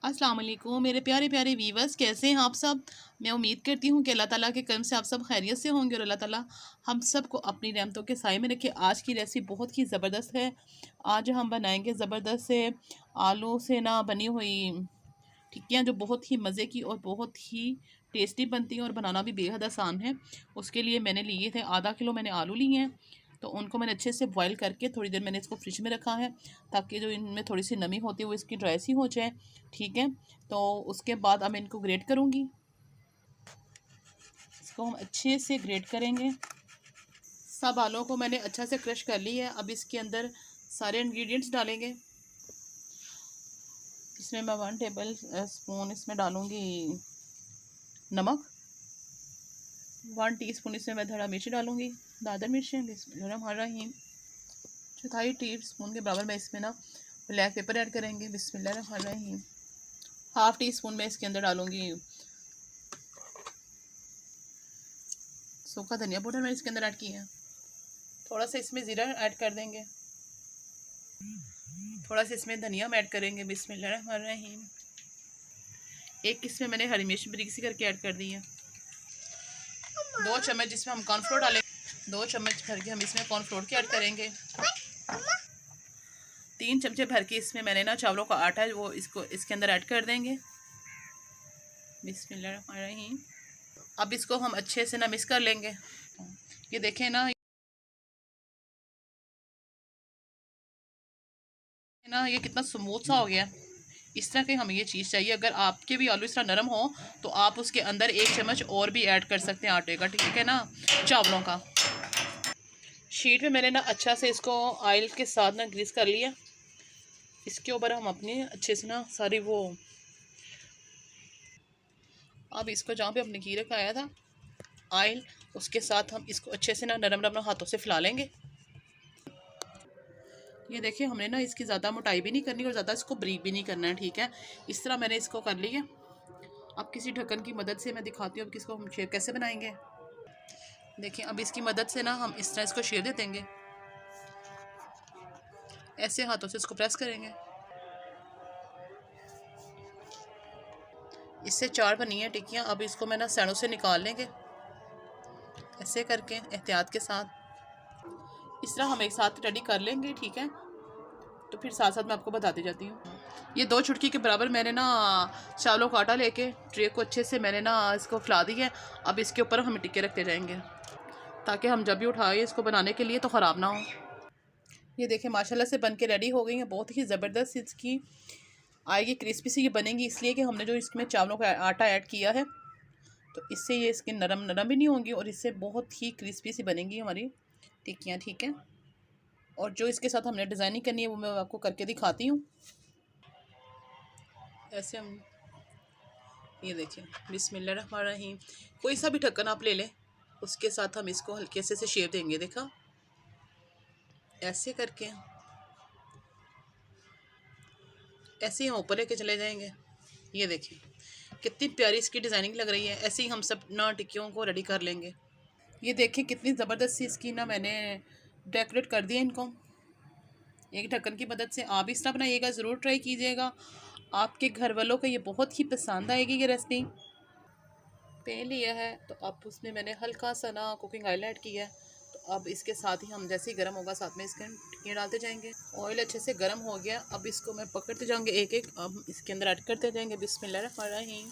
अस्सलाम वालेकुम मेरे प्यारे प्यारे वीवर्स, कैसे हैं आप सब। मैं उम्मीद करती हूँ कि अल्लाह ताला के करम से आप सब खैरियत से होंगे और अल्लाह ताला हम सब को अपनी रहमतों के साए में रखे। आज की रेसिपी बहुत ही ज़बरदस्त है। आज हम बनाएंगे ज़बरदस्त से आलू से ना बनी हुई टिक्कियाँ, जो बहुत ही मज़े की और बहुत ही टेस्टी बनती हैं और बनाना भी बेहद आसान है। उसके लिए मैंने लिए थे आधा किलो मैंने आलू लिए हैं। तो उनको मैंने अच्छे से बॉईल करके थोड़ी देर मैंने इसको फ्रिज में रखा है, ताकि जो इनमें थोड़ी सी नमी होती है वो इसकी ड्राई सी हो जाए। ठीक है, तो उसके बाद अब मैं इनको ग्रेट करूँगी। इसको हम अच्छे से ग्रेट करेंगे। सब आलूओं को मैंने अच्छा से क्रश कर ली है। अब इसके अंदर सारे इंग्रेडिएंट्स डालेंगे। इसमें मैं 1 टेबल स्पून इसमें डालूँगी नमक। 1 टीस्पून इसमें मैं धड़ा मिर्ची डालूँगी, दादर मिर्ची। बिस्मिल्लाहिर्रहमानिर्रहीम। चौथाई टीस्पून के बराबर मैं इसमें ना ब्लैक पेपर ऐड करेंगे। बिस्मिल्लाहिर्रहमानिर्रहीम। हाफ़ टी स्पून मैं इसके अंदर डालूँगी सूखा धनिया पाउडर, मैंने इसके अंदर ऐड किया है। थोड़ा सा इसमें ज़ीरा ऐड कर देंगे। थोड़ा सा इसमें धनिया ऐड करेंगे। बिस्मिल्लाहिर्रहमानिर्रहीम। एक इसमें मैंने हरी मिर्च बारीक सी करके ऐड कर दी है। 2 चम्मच जिसमें हम कॉर्नफ्लोर डालेंगे। 2 चम्मच भर के हम इसमें कॉर्नफ्लोर के ऐड करेंगे। 3 चमचे भर के इसमें मैंने ना चावलों का आटा है वो इसको इसके अंदर ऐड कर देंगे। बिस्मिल्लाहिर्रहमानिर्रहीम। अब इसको हम अच्छे से ना मिक्स कर लेंगे। ये देखें ना ये कितना स्मूथ सा हो गया। इस तरह के हमें ये चीज़ चाहिए। अगर आपके भी आलू इस तरह नरम हो तो आप उसके अंदर 1 चम्मच और भी ऐड कर सकते हैं आटे का। ठीक है ना, चावलों का। शीट में मैंने ना अच्छा से इसको ऑयल के साथ ना ग्रीस कर लिया। इसके ऊपर हम अपने अच्छे से ना सारी वो अब इसको जहाँ पे अपने घी रखाया था ऑयल, उसके साथ हम इसको अच्छे से ना नरम नरम हाथों से फैला लेंगे। ये देखिए, हमने ना इसकी ज़्यादा मोटाई भी नहीं करनी और ज़्यादा इसको ब्रीक भी नहीं करना है। ठीक है, इस तरह मैंने इसको कर लिया। अब किसी ढक्कन की मदद से मैं दिखाती हूँ अब किसको हम शेप कैसे बनाएंगे। देखिए, अब इसकी मदद से ना हम इस तरह इसको शेप दे देंगे। ऐसे हाथों से इसको प्रेस करेंगे। इससे 4 बनी है टिक्कियाँ। अब इसको मैं ना सैनों से निकाल लेंगे ऐसे करके एहतियात के साथ। इस तरह हम एक साथ रेडी कर लेंगे। ठीक है, तो फिर साथ साथ मैं आपको बताती जाती हूँ। ये 2 चुटकी के बराबर मैंने ना चावलों का आटा लेके ट्रे को अच्छे से मैंने ना इसको फैला दिया है। अब इसके ऊपर हम टिक्के रखते जाएंगे, ताकि हम जब भी उठाएं इसको बनाने के लिए तो ख़राब ना हो। ये देखें, माशाल्लाह से बन के रेडी हो गई है। बहुत ही ज़बरदस्त इसकी आएगी, क्रिस्पी सी ये बनेंगी, इसलिए कि हमने जो इसमें चावलों का आटा ऐड किया है, तो इससे ये इसकी नरम नरम भी नहीं होंगी और इससे बहुत ही क्रिस्पी सी बनेंगी हमारी टिक्कियाँ। ठीक है, और जो इसके साथ हमने डिज़ाइनिंग करनी है वो मैं आपको करके दिखाती हूँ। ऐसे हम ये देखिए, बिस्मिल्लाहिर्रहमानिर्रहीम। कोई सा भी ढक्कन आप ले लें, उसके साथ हम इसको हल्के से शेप देंगे। देखा, ऐसे करके ऐसे ही हम ऊपर लेके चले जाएंगे। ये देखिए कितनी प्यारी इसकी डिज़ाइनिंग लग रही है। ऐसे ही हम सब ना टिक्कियों को रेडी कर लेंगे। ये देखिए कितनी ज़बरदस्त सी इसकी ना मैंने डेकोरेट कर दिया इनको एक ढक्कन की मदद से। आप इस तरह बनाइएगा, ज़रूर ट्राई कीजिएगा। आपके घर वालों को ये बहुत ही पसंद आएगी ये रेसिपी। पैन लिया है तो अब उसमें मैंने हल्का सा ना कुकिंग ऑयल ऐड किया है। तो अब इसके साथ ही हम जैसे ही गर्म होगा साथ में इसके टिक्कियाँ डालते जाएंगे। ऑयल अच्छे से गर्म हो गया। अब इसको मैं पकड़ते जाऊँगे एक एक। अब इसके अंदर ऐड करते जाएंगे। बिस्मिल्लाहिर्रहमानिर्रहीम।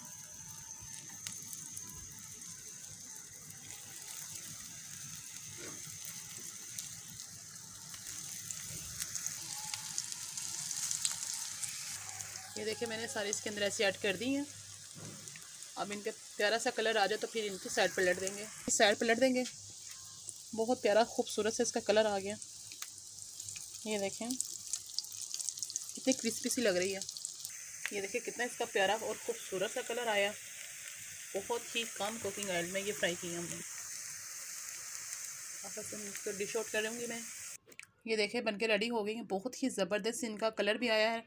ये देखिए, मैंने सारी इसके अंदर ऐसे ऐड कर दी हैं। अब इनका प्यारा सा कलर आ जाए तो फिर इनकी साइड पलट देंगे। साइड पलट देंगे। बहुत प्यारा खूबसूरत से इसका कलर आ गया। ये देखें कितनी क्रिस्पी सी लग रही है। ये देखिए कितना इसका प्यारा और खूबसूरत सा कलर आया। बहुत ही कम कुकिंग ऑयल में ये फ्राई की हमने। अब इसको डिश आउट करूँगी मैं। ये देखें बनके रेडी हो गई हैं। बहुत ही ज़बरदस्त इनका कलर भी आया है।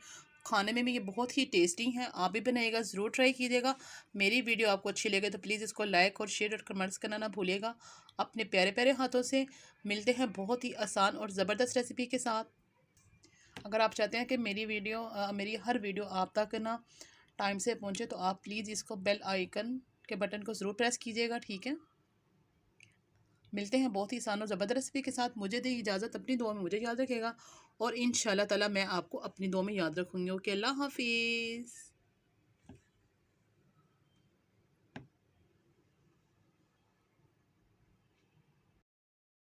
खाने में भी ये बहुत ही टेस्टी हैं। आप भी बनाइएगा, ज़रूर ट्राई कीजिएगा। मेरी वीडियो आपको अच्छी लगे तो प्लीज़ इसको लाइक और शेयर और कमेंट्स करना ना भूलिएगा। अपने प्यारे प्यारे हाथों से मिलते हैं बहुत ही आसान और ज़बरदस्त रेसिपी के साथ। अगर आप चाहते हैं कि मेरी हर वीडियो आप तक ना टाइम से पहुँचे तो आप प्लीज़ इसको बेल आइकन के बटन को ज़रूर प्रेस कीजिएगा, ठीक है। मिलते हैं बहुत ही आसान और ज़बरदस्त रेसिपी के साथ। मुझे दी इजाज़त, अपनी दुआ में मुझे याद रखेगा और इंशाल्लाह ताला मैं आपको अपनी दुआ में याद रखूँगी। ओके, अल्लाह हाफ़िज़।